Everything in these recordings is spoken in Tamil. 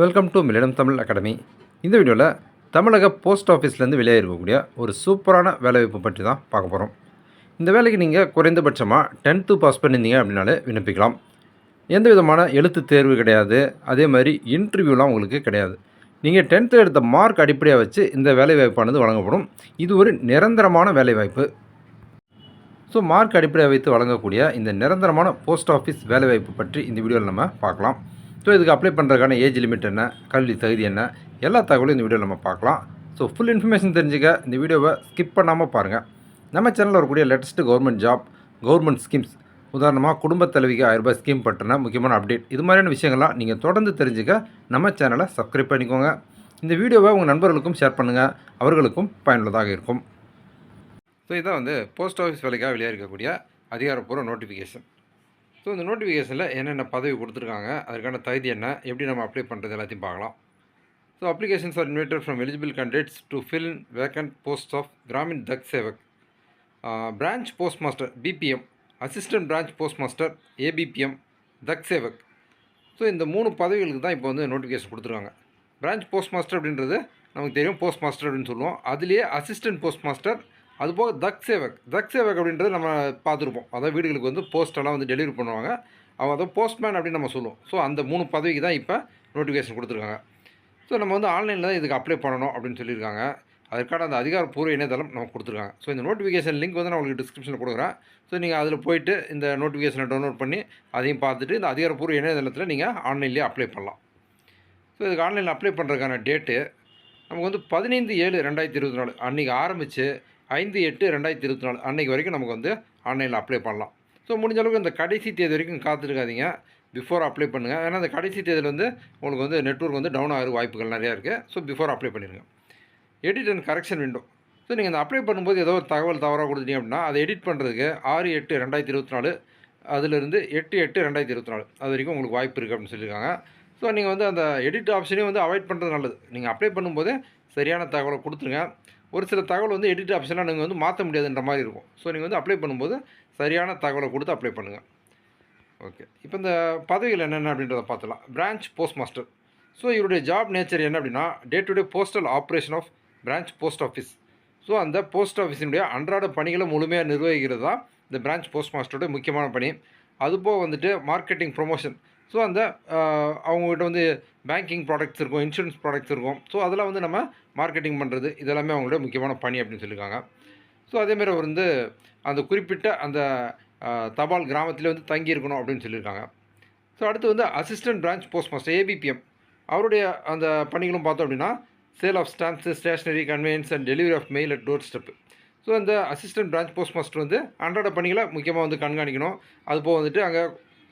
Welcome to millennium Tamil academy. இந்த வீடியோவில் தமிழக போஸ்ட் ஆஃபீஸ்லேருந்து வெளியாகிருக்கக்கூடிய ஒரு சூப்பரான வேலைவாய்ப்பு பற்றி தான் பார்க்க போகிறோம். இந்த வேலைக்கு நீங்கள் குறைந்தபட்சமாக 10th பாஸ் பண்ணியிருந்தீங்க அப்படின்னாலே விண்ணப்பிக்கலாம். எந்த விதமான எழுத்து தேர்வு கிடையாது, அதே மாதிரி இன்டர்வியூலாம் உங்களுக்கு கிடையாது. நீங்கள் 10th எடுத்த மார்க் அடிப்படையாக வச்சு இந்த வேலைவாய்ப்பானது வழங்கப்படும். இது ஒரு நிரந்தரமான வேலைவாய்ப்பு. ஸோ மார்க் அடிப்படையாக வைத்து வழங்கக்கூடிய இந்த நிரந்தரமான போஸ்ட் ஆஃபீஸ் வேலைவாய்ப்பு பற்றி இந்த வீடியோவில் நம்ம பார்க்கலாம். ஸோ இதுக்கு அப்ளை பண்ணுறதுக்கான ஏஜ் லிமிட் என்ன, கல்வி தகுதி என்ன, எல்லா தகவலும் இந்த வீடியோவில் நம்ம பார்க்கலாம். ஸோ ஃபுல் இன்ஃபர்மேஷன் தெரிஞ்சுக்க இந்த வீடியோவை ஸ்கிப் பண்ணாமல் பாருங்கள். நம்ம சேனலில் வரக்கூடிய latest government job, government schemes, உதாரணமாக குடும்பத் தலைவிக்கு 1000 ரூபாய் ஸ்கீம் பற்றின முக்கியமான அப்டேட், இது மாதிரியான விஷயங்கள்லாம் நீங்கள் தொடர்ந்து தெரிஞ்சுக்க நம்ம சேனலை சப்ஸ்கிரைப் பண்ணிக்கோங்க. இந்த வீடியோவை உங்கள் நண்பர்களுக்கும் ஷேர் பண்ணுங்கள், அவர்களுக்கும் பயனுள்ளதாக இருக்கும். ஸோ இதான் போஸ்ட் ஆஃபீஸ் வேலைக்காக வெளியாகிருக்கக்கூடிய அதிகாரப்பூர்வ நோட்டிஃபிகேஷன். ஸோ இந்த நோட்டிஃபிகேஷனில் என்னென்ன பதவி கொடுத்துருக்காங்க, அதற்கான தகுதி என்ன, எப்படி நம்ம அப்ளை பண்ணுறது எல்லாத்தையும் பார்க்கலாம். So applications are invited from eligible candidates to fill in vacant post of Gramin Dak Sevak, branch post master BPM, assistant branch post master ABPM, Dak Sevak. So இந்த 3 பதவிகளுக்கு தான் இப்போ நோட்டிஃபிகேஷன் கொடுத்துருக்காங்க. பிரான்ச் போஸ்ட் மாஸ்டர் அப்படின்றது நமக்கு தெரியும், போஸ்ட் மாஸ்டர் அப்படின்னு சொல்லுவோம். அதுலேயே அசிஸ்டன்ட் போஸ்ட் மாஸ்டர், அதுபோக தக் சேவக் அப்படின்றது நம்ம பார்த்துருப்போம். அதாவது வீடுகளுக்கு போஸ்டெல்லாம் டெலிவரி பண்ணுவாங்க. அவங்க அதை போஸ்ட்மேன் அப்படின்னு நம்ம சொல்லுவோம். ஸோ அந்த 3 பதவிக்கு தான் இப்போ நோட்டிஃபிகேஷன் கொடுத்துருக்காங்க. ஸோ நம்ம ஆன்லைனில் தான் இதுக்கு அப்ளை பண்ணணும் அப்படின்னு சொல்லியிருக்காங்க. அதற்கான அந்த அதிகாரப்பூர்வ இணையதளம் நமக்கு கொடுத்துருக்காங்க. ஸோ இந்த நோட்டிஃபிகேஷன் லிங்க் நான் உங்களுக்கு டிஸ்கிரிப்ஷனில் கொடுக்குறேன். ஸோ நீங்கள் அதில் போய்ட்டு இந்த நோட்டிஃபிகேஷனை டவுன்லோட் பண்ணி அதையும் பார்த்துட்டு இந்த அதிகாரப்பூர்வ இணையதளத்தில் நீங்கள் ஆன்லைன்லேயே அப்ளை பண்ணலாம். ஸோ இதுக்கு ஆன்லைனில் அப்ளை பண்ணுறதுக்கான டேட்டு நமக்கு 15/7/2024 அன்றைக்கி ஆரம்பித்து 5/8/2024 அன்றைக்கி வரைக்கும் நமக்கு ஆன்லைனில் அப்ளை பண்ணலாம். ஸோ முடிஞ்ச அளவுக்கு இந்த கடைசி தேதி வரைக்கும் காத்திருக்காதீங்க, பிஃபோர் அப்ளை பண்ணுங்கள். ஏன்னா அந்த கடைசி தேதியில் உங்களுக்கு நெட்வொர்க் டவுன் ஆகிற வாய்ப்புகள் நிறையா இருக்குது. ஸோ பிஃபோர் அப்ளை பண்ணிடுங்க. Edit and correction window. So நீங்கள் இந்த அப்ளை பண்ணும்போது ஏதோ ஒரு தகவல் தவறாக கொடுத்தீங்க அப்படின்னா அதை எடிட் பண்ணுறதுக்கு 6/8/2024 அதிலிருந்து 8/8/2024 அது வரைக்கும் உங்களுக்கு வாய்ப்பு இருக்குது அப்படின்னு சொல்லியிருக்காங்க. ஸோ நீங்கள் அந்த எடிட் ஆப்ஷனையும் அவாய்ட் பண்ணுறது நல்லது. நீங்கள் அப்ளை பண்ணும்போது சரியான தகவலை கொடுத்துருங்க. ஒரு சில தகவல் எடிட் ஆப்ஷனாக நீங்கள் மாற்ற முடியாதுன்ற மாதிரி இருக்கும். ஸோ நீங்கள் அப்ளை பண்ணும்போது சரியான தகவலை கொடுத்து அப்ளை பண்ணுங்கள். ஓகே, இப்போ இந்த பதவிகள் என்னென்ன அப்படின்றத பார்த்துலாம். Branch post master. ஸோ இவருடைய ஜாப் நேச்சர் என்ன அப்படின்னா, day to day postal operation of branch post office. So அந்த போஸ்ட் ஆஃபீஸினுடைய அன்றாட பணிகளை முழுமையாக நிர்வகிக்கிறது தான் இந்த பிரான்ச் போஸ்ட் மாஸ்டருடைய முக்கியமான பணி. அதுபோக மார்க்கெட்டிங் ப்ரொமோஷன். ஸோ அந்த அவங்ககிட்ட பேங்கிங் ப்ராடக்ட்ஸ் இருக்கும், இன்சூரன்ஸ் ப்ராடக்ட்ஸ் இருக்கும். ஸோ அதெல்லாம் நம்ம மார்க்கெட்டிங் பண்ணுறது, இதெல்லாமே அவங்களுடைய முக்கியமான பணி அப்படின்னு சொல்லியிருக்காங்க. ஸோ அதேமாதிரி அவர் அந்த குறிப்பிட்ட அந்த தபால் கிராமத்திலே தங்கி இருக்கணும் அப்படின்னு சொல்லியிருக்காங்க. ஸோ அடுத்து assistant branch post master ABPM, அவருடைய அந்த பணிகளும் பார்த்தோம் அப்படின்னா sale of stamps, stationery, conveyance and delivery of mail at doorstep. So அந்த அசிஸ்டன்ட் பிரான்ச் போஸ்ட் மாஸ்டர் அன்றாட பணிகளை முக்கியமாக கண்காணிக்கணும். அதுபோக அங்கே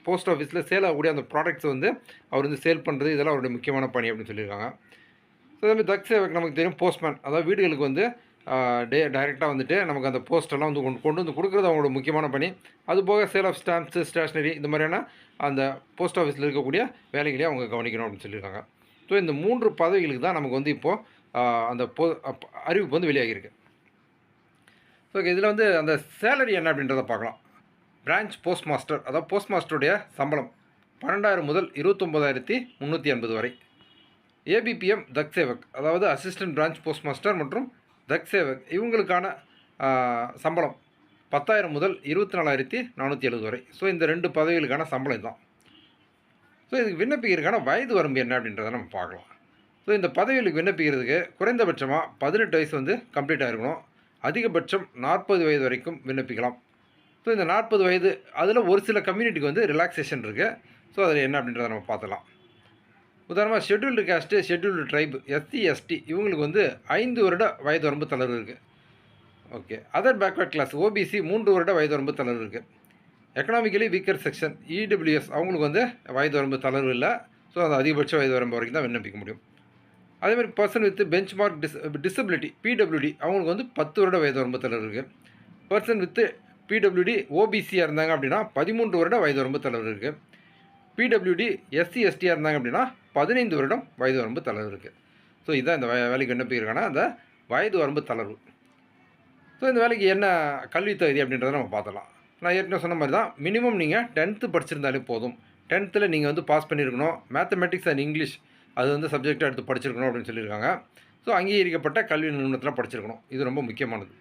போஸ்ட் ஆஃபீஸில் சேல் ஆகக்கூடிய அந்த ப்ராடக்ட்ஸ் அவர் சேல் பண்ணுறது, இதெல்லாம் அவருடைய முக்கியமான பணி அப்படின்னு சொல்லியிருக்காங்க. ஸோ அதேமாதிரி தக் சேவக் நமக்கு தெரியும், போஸ்ட்மேன். அதாவது வீடுகளுக்கு டைரெக்டாக நமக்கு அந்த போஸ்டெல்லாம் கொண்டு கொடுக்குறது அவங்களோட முக்கியமான பணி. அதுபோக சேல் ஆஃப் ஸ்டாம்ப்ஸு, ஸ்டேஷ்னரி, இந்த மாதிரியான அந்த போஸ்ட் ஆஃபீஸில் இருக்கக்கூடிய வேலைகளையும் அவங்க கவனிக்கணும் அப்படின்னு சொல்லியிருக்காங்க. ஸோ இந்த 3 பதவிகளுக்கு தான் நமக்கு இப்போது அந்த அறிவிப்பு வெளியாகிருக்கு. ஓகே, இதில் அந்த சேலரி என்ன அப்படின்றத பார்க்கலாம். பிரான்ச் போஸ்ட் மாஸ்டர், அதாவது போஸ்ட் மாஸ்டருடைய சம்பளம் 12,000 முதல் 29,380 வரை. ஏபிபிஎம் தக் சேவக், அதாவது அசிஸ்டன்ட் பிரான்ச் போஸ்ட் மாஸ்டர் மற்றும் தக் சேவக், இவங்களுக்கான சம்பளம் 10,000 முதல் 24,470 வரை. ஸோ இந்த 2 பதவிகளுக்கான சம்பளம் தான். ஸோ இதுக்கு விண்ணப்பிக்கிறதுக்கான வயது வரம்பு என்ன அப்படின்றத நம்ம பார்க்கலாம். ஸோ இந்த பதவிகளுக்கு விண்ணப்பிக்கிறதுக்கு குறைந்தபட்சமாக 18 வயசு கம்ப்ளீட் ஆகிருக்கணும். அதிகபட்சம் 40 வயது வரைக்கும் விண்ணப்பிக்கலாம். ஸோ இந்த 40 வயது அதில் ஒரு சில கம்யூனிட்டிக்கு ரிலாக்ஸேஷன் இருக்குது. ஸோ அதில் என்ன அப்படின்றத நம்ம பார்த்துலாம். உதாரணமாக scheduled caste, scheduled tribe, SC, ST இவங்களுக்கு 5 வருட வயது வரம்பு தளர்வு இருக்குது. Okay, other backward class OBC 3 வருட வயது வரம்பு தளர்வு இருக்குது. எக்கனாமிக்கலி வீக்கர் செக்ஷன் இடபிள்யூஎஸ் அவங்களுக்கு வயது வரம்பு தளர்வு இல்லை. ஸோ அந்த அதிகபட்ச வயது வரம்பு வரைக்கும் தான் விண்ணப்பிக்க முடியும். அதேமாதிரி person with bench mark disability PWD அவங்களுக்கு 10 வருட வயது வரம்பு தளர்வு இருக்குது. பர்சன் வித் பிடபிள்யூடி ஓபிசியாக இருந்தாங்க அப்படின்னா 13 வருட வயது வரம்பு தளர்வு இருக்குது. பிடபிள்யூடி எஸ்சி, எஸ்டியாக இருந்தாங்க அப்படின்னா 15 வருடம் வயது வரம்பு தளர்வு இருக்குது. ஸோ இதுதான் இந்த வேலைக்கு விண்ணப்பிக்கிறதுக்கான அந்த வயது வரம்பு தளர்வு. ஸோ இந்த வேலைக்கு என்ன கல்வி தகுதி அப்படின்றத நம்ம பார்த்துலாம். நான் ஏற்கனவே சொன்ன மாதிரி தான், மினிமம் நீங்கள் 10th படிச்சிருந்தாலே போதும். 10th நீங்கள் பாஸ் பண்ணியிருக்கணும். மேத்தமெட்டிக்ஸ் அண்ட் இங்கிலீஷ் அது வந்து சப்ஜெக்டாக எடுத்து படிச்சிருக்கணும் அப்படின்னு சொல்லியிருக்காங்க. ஸோ அங்கீகரிக்கப்பட்ட கல்வி நிறுவனத்தில் படிச்சிருக்கணும். இது ரொம்ப முக்கியமானது.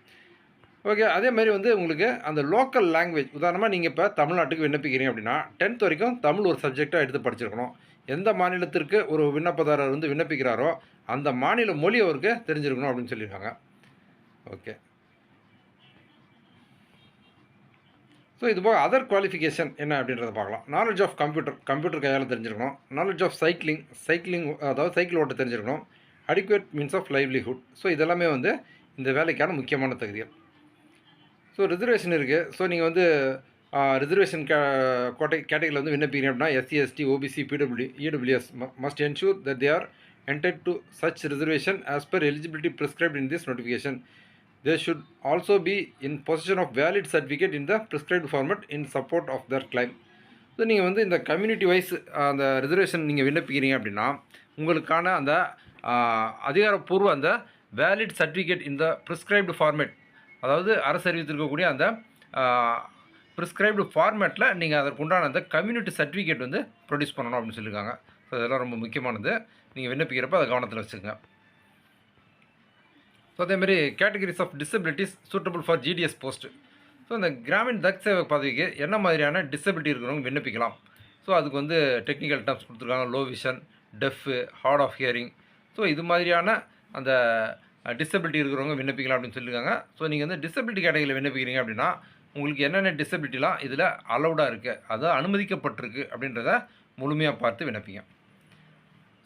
ஓகே. அதே மாதிரி வந்து உங்களுக்கு அந்த லோக்கல் லாங்குவேஜ் உதாரணமாக நீங்கள் இப்போ தமிழ்நாட்டுக்கு விண்ணப்பிக்கிறீங்க அப்படின்னா 10th வரைக்கும் தமிழ் ஒரு சப்ஜெக்டாக எடுத்து படிச்சிருக்கணும். எந்த மாநிலத்திற்கு ஒரு விண்ணப்பதாரர் வந்து விண்ணப்பிக்கிறாரோ அந்த மாநில மொழி அவருக்கு தெரிஞ்சிருக்கணும் அப்படின்னு சொல்லியிருக்காங்க. ஓகே. ஸோ இது போக அதர் குவாலிஃபிகேஷன் என்ன அப்படின்றத பார்க்கலாம். நாலேஜ் ஆஃப் கம்ப்யூட்டர் கையால் தெரிஞ்சிருக்கணும். நாலேஜ் ஆஃப் சைக்கிளிங் அதாவது சைக்கிள் ஓட்ட தெரிஞ்சிருக்கணும். Adequate means of livelihood. So இதெல்லாமே வந்து இந்த வேலைக்கான முக்கியமான தகுதிகள். ஸோ ரிசர்வேஷன் இருக்குது. ஸோ நீங்கள் வந்து ரிசர்வேஷன் கேட்டகரியில் வந்து விண்ணப்பிக்கிறீங்க அப்படின்னா SC, ST, OBC, EWS must ensure that they are entered to such reservation as per eligibility prescribed in this notification. They should also be in possession of valid certificate in the prescribed format in support of their claim. So நீங்கள் வந்து இந்த கம்யூனிட்டி வைஸ் அந்த ரிசர்வேஷன் நீங்கள் விண்ணப்பிக்கிறீங்க அப்படின்னா உங்களுக்கான அந்த அதிகாரப்பூர்வ அந்த வேலிட் சர்டிஃபிகேட் இந்த ப்ரிஸ்கிரைப்டு ஃபார்மேட், அதாவது அரசு அறிவித்திருக்கக்கூடிய அந்த ப்ரிஸ்கிரைப்டு ஃபார்மேட்டில் நீங்கள் அதற்குண்டான அந்த கம்யூனிட்டி சர்டிஃபிகேட் வந்து ப்ரொடியூஸ் பண்ணணும் அப்படின்னு சொல்லியிருக்காங்க. ஸோ இதெல்லாம் ரொம்ப முக்கியமானது. நீங்கள் விண்ணப்பிக்கிறப்ப அதை கவனத்தில் வச்சுக்கோங்க. ஸோ அதேமாதிரி categories of disabilities suitable for GDS post. So இந்த கிராமின் தக் சேவக் பதவிக்கு என்ன மாதிரியான டிசபிலிட்டி இருக்கிறவங்க விண்ணப்பிக்கலாம். ஸோ அதுக்கு வந்து டெக்னிக்கல் டர்ம்ஸ் கொடுத்துருக்காங்க. Low vision, deaf, hard of hearing. So இது மாதிரியான அந்த டிசபிலிட்டி இருக்கிறவங்க விண்ணப்பிக்கலாம் அப்படின்னு சொல்லியிருக்காங்க. ஸோ நீங்கள் வந்து டிசபிலிட்டி கேட்டகரியில் விண்ணப்பிக்கிறீங்க அப்படின்னா உங்களுக்கு என்னென்ன டிசபிலிட்டிலாம் இதில் அலௌடாக இருக்குது, அதாவது அனுமதிக்கப்பட்டிருக்கு அப்படின்றத முழுமையாக பார்த்து விண்ணப்பிங்க.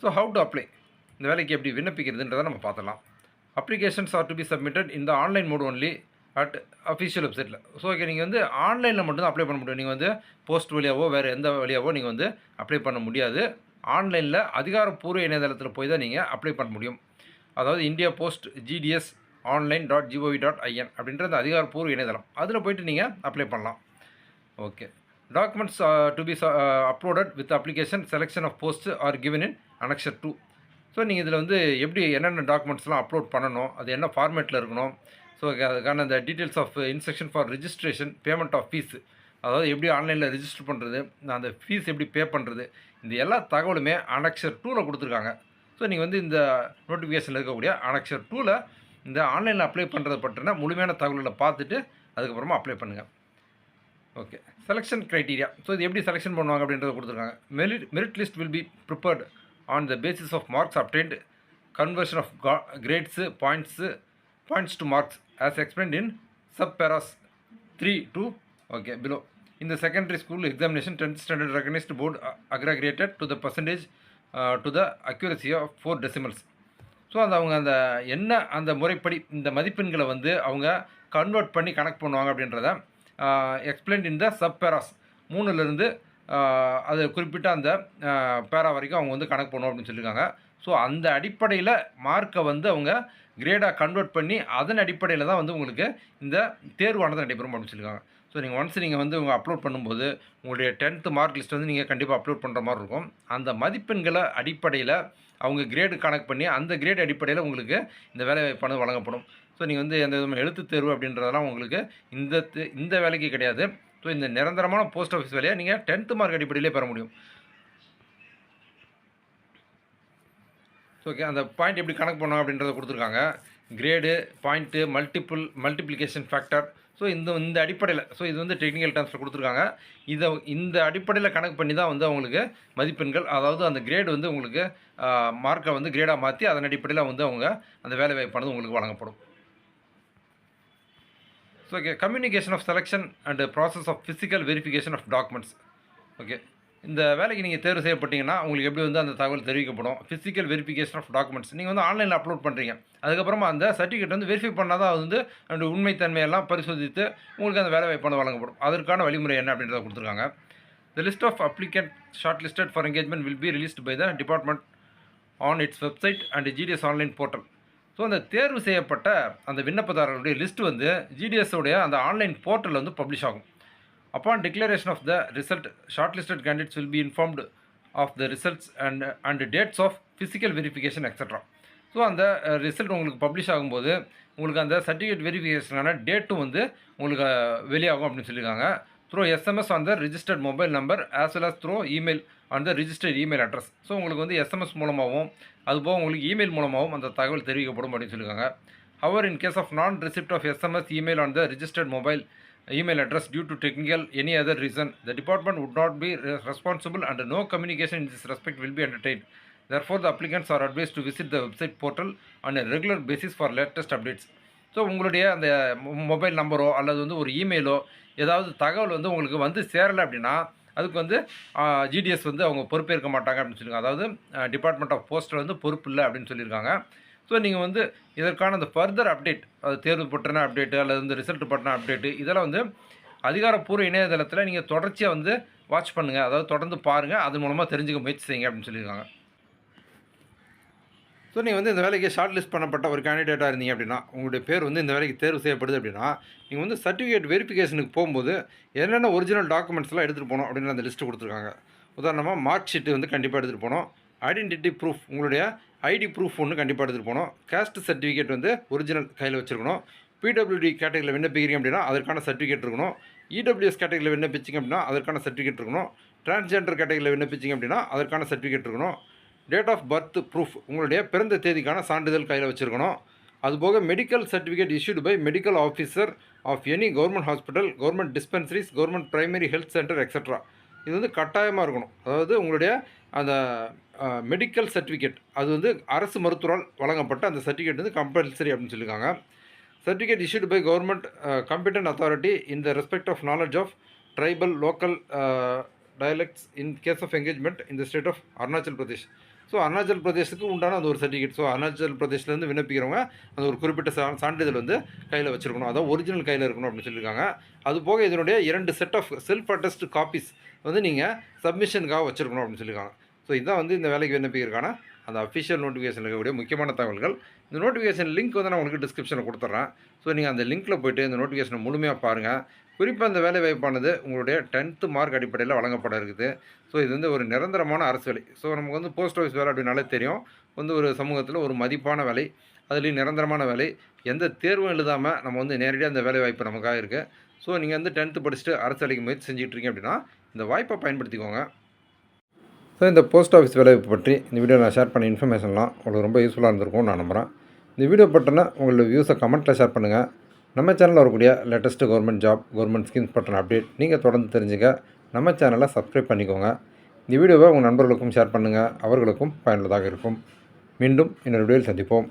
ஸோ ஹவு டு அப்ளை, இந்த வேலைக்கு எப்படி விண்ணப்பிக்கிறதுன்றதை நம்ம பார்த்துலாம். Applications are to be submitted இந்த online mode only at official வெப்சைட்டில். ஸோ ஓகே, நீங்கள் வந்து ஆன்லைனில் மட்டும் தான் அப்ளை பண்ண முடியும். நீங்கள் வந்து போஸ்ட் வழியாவோ வேறு எந்த வழியாவோ நீங்கள் வந்து அப்ளை பண்ண முடியாது. ஆன்லைனில் அதிகாரப்பூர்வ இணையதளத்தில் போய் தான் நீங்கள் அப்ளை பண்ண முடியும். அதாவது இந்தியா போஸ்ட் ஜிடிஎஸ் online.gov.in அப்படின்ற அந்த அதிகாரப்பூர்வ இணையதளம், அதில் போய்ட்டு நீங்கள் அப்ளை பண்ணலாம். Okay. Documents to be uploaded with application selection of post are given in Annexure 2. So நீங்கள் இதில் வந்து எப்படி என்னென்ன டாக்குமெண்ட்ஸ்லாம் அப்லோட் பண்ணணும், அது என்ன ஃபார்மேட்டில் இருக்கணும், ஸோ அதுக்கான அந்த details of instruction for registration, payment of fees, அதாவது எப்படி ஆன்லைனில் ரிஜிஸ்டர் பண்ணுறது, அந்த ஃபீஸ் எப்படி பே பண்ணுறது, இந்த எல்லா தகவலுமே Annexure 2ல் கொடுத்துருக்காங்க. ஸோ நீங்கள் வந்து இந்த நோட்டிஃபிகேஷனில் இருக்கக்கூடிய Annexure 2ல் இந்த ஆன்லைனில் அப்ளை பண்ணுறது பற்றின முழுமையான தகவல்களை பார்த்துட்டு அதுக்கப்புறமா அப்ளை பண்ணுங்கள். ஓகே. Selection criteria. ஸோ இது எப்படி செலெக்ஷன் பண்ணுவாங்க அப்படின்றத கொடுத்துருக்காங்க. Merit list will be prepared on the basis of marks obtained, conversion of grades, points to marks as explained in subparas 3 to below. In the secondary school examination 10th standard recognized board aggregated to the percentage to the accuracy of 4 decimals. So அவங்க அந்த என்ன அந்த முறைப்படி இந்த மதிப்பெண்களை வந்து அவங்க கன்வெர்ட் பண்ணி கணக்கு பண்ணுவாங்க அப்படின்றத எக்ஸ்பிளைன்ட் இன் த சப்பேராஸ் 3லேருந்து அது குறிப்பிட்ட அந்த பேரா வரைக்கும் அவங்க வந்து கணக்கு பண்ணுவோம் அப்படின்னு சொல்லியிருக்காங்க. ஸோ அந்த அடிப்படையில் மார்க்கை வந்து அவங்க கிரேடாக கன்வெர்ட் பண்ணி அதன் அடிப்படையில் தான் வந்து உங்களுக்கு இந்த தேர்வானது நடைபெறும் அப்படின்னு சொல்லியிருக்காங்க. ஸோ நீங்கள் ஒன்ஸ் நீங்கள் வந்து உங்கள் அப்லோட் பண்ணும்போது உங்களுடைய 10th மார்க் லிஸ்ட் வந்து நீங்கள் கண்டிப்பாக அப்லோட் பண்ணுற மாதிரி இருக்கும். அந்த மதிப்பெண்களை அடிப்படையில் அவங்க கிரேடு கணக்கு பண்ணி அந்த கிரேட் அடிப்படையில் உங்களுக்கு இந்த வேலை வாய்ப்பானது வழங்கப்படும். ஸோ நீங்கள் வந்து எந்த விதமான எழுத்து தேர்வு அப்படின்றதெல்லாம் உங்களுக்கு இந்த வேலைக்கு கிடையாது. ஸோ இந்த நிரந்தரமான போஸ்ட் ஆஃபீஸ் வேலையை நீங்கள் 10th மார்க் அடிப்படையிலே பெற முடியும். ஸோ ஓகே, அந்த பாயிண்ட் எப்படி கணக்கு பண்ணோம் அப்படின்றத கொடுத்துருக்காங்க. Grade, point, multiplication factor. So இந்த அடிப்படையில், ஸோ இது வந்து டெக்னிக்கல் டேர்ம்ஸில் கொடுத்துருக்காங்க. இந்த அடிப்படையில் கணக்கு பண்ணி தான் வந்து அவங்களுக்கு மதிப்பெண்கள், அதாவது அந்த கிரேடு வந்து உங்களுக்கு மார்க்கை வந்து கிரேடாக மாற்றி அதன் அடிப்படையில் வந்து அவங்க அந்த வேலை வாய்ப்பானது உங்களுக்கு வழங்கப்படும். So okay, communication of selection and process of physical verification of documents. Okay, இந்த வேலைக்கு நீங்கள் தேர்வு செய்யப்பட்டீங்கன்னா உங்களுக்கு எப்படி வந்து அந்த தகவல் தெரிவிக்கப்படும். ஃபிசிக்கல் வெரிஃபிகேஷன் ஆஃப் டாக்குமெண்ட்ஸ் நீங்கள் வந்து ஆன்லைனில் அப்லோட் பண்ணுறீங்க. அதுக்கப்புறமா அந்த சர்டிஃபிகேட் வந்து வெரிஃபை பண்ணால் தான் அது வந்து அந்த உண்மைத்தன்மையெல்லாம் பரிசோதித்து உங்களுக்கு அந்த வேலை வாய்ப்பானது வழங்கப்படும். அதற்கான வழிமுறை என்ன அப்படின்றத கொடுத்துருக்காங்க. The list of applicant shortlisted for engagement will be released by the department on its website and GDS online portal. So அந்த தேர்வு செய்யப்பட்ட அந்த விண்ணப்பதாரர்களுடைய லிஸ்ட் வந்து ஜிடிஎஸோடைய அந்த ஆன்லைன் போர்ட்டலில் வந்து பப்ளிஷ் ஆகும். Upon declaration of the result, shortlisted candidates will be informed of the results and dates of physical verification etc. So அந்த ரிசல்ட் உங்களுக்கு பப்ளிஷ் ஆகும்போது உங்களுக்கு அந்த சர்டிஃபிகேட் வெரிஃபிகேஷனான டேட்டும் வந்து உங்களுக்கு வெளியாகும் அப்படின்னு சொல்லியிருக்காங்க. Through SMS on the registered mobile number as well as through email on the registered email address. So உங்களுக்கு வந்து எஸ்எம்எஸ் மூலமாகவும் அதுபோக உங்களுக்கு இமெயில் மூலமாகவும் அந்த தகவல் தெரிவிக்கப்படும் அப்படின்னு சொல்லியிருக்காங்க. However in case of non receipt of SMS email on the registered mobile email address due to technical any other reason, the department would not be responsible and no communication in this respect will be entertained. Therefore, the applicants are advised to visit the website portal on a regular basis for latest updates. So உங்களுடைய அந்த மொபைல் நம்பரோ அல்லது வந்து ஒரு இமெயிலோ ஏதாவது தகவல் வந்து உங்களுக்கு வந்து சேரலை அப்படின்னா அதுக்கு வந்து ஜிடிஎஸ் வந்து அவங்க பொறுப்பேற்க மாட்டாங்க அப்படின்னு சொல்லியிருக்காங்க. அதாவது டிபார்ட்மெண்ட் ஆஃப் போஸ்ட்டில் வந்து பொறுப்பு இல்லை அப்படின்னு சொல்லியிருக்காங்க. ஸோ நீங்கள் வந்து இதற்கான அந்த ஃபர்தர் அப்டேட், அது தேர்வு பற்றின அப்டேட்டு அல்லது வந்து ரிசல்ட் பற்றின அப்டேட்டு இதெல்லாம் வந்து அதிகாரப்பூர்வ இணையதளத்தில் நீங்கள் தொடர்ச்சியாக வந்து வாட்ச் பண்ணுங்கள், அதாவது தொடர்ந்து பாருங்கள், அது மூலமாக தெரிஞ்சுக்க முயற்சி செய்யுங்க அப்படின்னு சொல்லியிருக்காங்க. ஸோ நீங்கள் வந்து இந்த வேலைக்கு ஷார்ட் லிஸ்ட் பண்ணப்பட்ட ஒரு கேண்டிடேட்டாக இருந்தீங்க அப்படின்னா, உங்களுடைய பேர் வந்து இந்த வேலைக்கு தேர்வு செய்யப்படுது அப்படின்னா, நீங்கள் வந்து சர்டிஃபிகேட் வெரிஃபிகேஷனுக்கு போகும்போது என்னென்ன ஒரிஜினல் டாக்குமெண்ட்ஸ்லாம் எடுத்துகிட்டு போகணும் அப்படின்னு அந்த லிஸ்ட்டு கொடுத்துருக்காங்க. உதாரணமாக மார்க் ஷீட்டு வந்து கண்டிப்பாக எடுத்துகிட்டு போகணும், ஐடென்டிட்டி ப்ரூஃப் உங்களுடைய ஐடி ப்ரூஃப் ஒன்று கண்டிப்பாக எடுத்துகிட்டு போகணும், கேஸ்ட் சர்டிஃபிகேட் வந்து ஒரிஜினல் கையில் வச்சுருக்கணும், பிடபிள்யூடி கேட்டகரியில் விண்ணப்பிக்கிறீங்க அப்படின்னா அதற்கான சர்டிஃபிகேட் இருக்கணும், இடபிள்யூஎஸ் கேட்டகரியில் விண்ணப்பிச்சிங்க அப்படின்னா அதற்கான சர்டிஃபிகேட் இருக்கணும், டிரான்ஸ்ஜெண்டர் கேட்டகரியில் விண்ணப்பிச்சிங்க அப்படின்னா அதற்கான சர்டிஃபிகேட் இருக்கணும், டேட் ஆஃப் பர்த் ப்ரூஃப் உங்களுடைய பிறந்த தேதிக்கான சான்றிதழ் கையில் வச்சுருக்கணும். அதுபோக medical certificate issued by medical officer of any government hospital, government dispensaries, government primary health centre extra. இது வந்து கட்டாயமாக இருக்கணும். அதாவது உங்களுடைய அந்த மெடிக்கல் சர்டிஃபிகேட் அது வந்து அரசு மருத்துவரால் வழங்கப்பட்ட அந்த சர்டிஃபிகேட் வந்து கம்பல்சரி அப்படின்னு சொல்லியிருக்காங்க. Certificate issued by government competent authority in the respect of knowledge of tribal local dialects in case of engagement in the state of Arunachal Pradesh. So Arunachal பிரதேஷுக்கு உண்டான அந்த ஒரு சர்டிஃபிகேட். ஸோ அருணாச்சல் பிரதேஷ்லேருந்து விண்ணப்பிக்கிறவங்க அந்த ஒரு குறிப்பிட்ட சான்றிதழ் வந்து கையில் வச்சுருக்கணும், அதாவது ஒரிஜினல் கையில் இருக்கணும் அப்படின்னு சொல்லியிருக்காங்க. அதுபோக இதனுடைய 2 set of self attest copies வந்து நீங்கள் சப்மிஷனுக்காக வச்சுருக்கணும் அப்படின்னு சொல்லியிருக்காங்க. ஸோ இதுதான் வந்து இந்த வேலைக்கு விண்ணப்பிக்கிறதுக்கான அந்த அஃபிஷியல் நோட்டிஃபிகேஷனில் இருக்கக்கூடிய முக்கியமான தகவல்கள். இந்த நோட்டிஃபிகேஷன் லிங்க் வந்து நான் உங்களுக்கு டிஸ்கிரிப்ஷனில் கொடுத்துட்றேன். ஸோ நீங்கள் அந்த லிங்க்கில் போய்ட்டு இந்த நோட்டிஃபிகேஷனை முழுமையாக பாருங்கள். குறிப்பாக இந்த வேலை வாய்ப்பானது உங்களுடைய 10th மார்க் அடிப்படையில் வழங்கப்பட இருக்குது. ஸோ இது வந்து ஒரு நிரந்தரமான அரசு வேலை. ஸோ நமக்கு வந்து போஸ்ட் ஆஃபீஸ் வேலை அப்படின்னாலே தெரியும், வந்து ஒரு சமூகத்தில் ஒரு மதிப்பான வேலை, அதுலேயும் நிரந்தரமான வேலை, எந்த தேர்வும் எழுதாமல் நம்ம வந்து நேரடியாக அந்த வேலை வாய்ப்பு நமக்காக இருக்குது. ஸோ நீங்கள் வந்து 10th படிச்சுட்டு அரசு வேலைக்கு முயற்சி செஞ்சுட்ருக்கீங்க அப்படின்னா இந்த வாய்ப்பை பயன்படுத்திக்கோங்க. ஸோ இந்த போஸ்ட் ஆஃபீஸ் வேலை பற்றி இந்த வீடியோ நான் ஷேர் பண்ண இன்ஃபர்மேஷன்லாம் உங்களுக்கு ரொம்ப யூஸ்ஃபுல்லாக இருந்திருக்கும்னு நான் நம்புகிறேன். இந்த வீடியோ பற்றின உங்களோட வியூஸை கமெண்ட்டில் ஷேர் பண்ணுங்கள். நம்ம சேனலில் வரக்கூடிய latest government job, government schemes பற்றின அப்டேட் நீங்கள் தொடர்ந்து தெரிஞ்சுக்க நம்ம சேனலை சப்ஸ்கிரைப் பண்ணிக்கோங்க. இந்த வீடியோவை உங்கள் நண்பர்களுக்கும் ஷேர் பண்ணுங்கள், அவர்களுக்கும் பயனுள்ளதாக இருக்கும். மீண்டும் இன்னொரு வீடியோவில் சந்திப்போம்.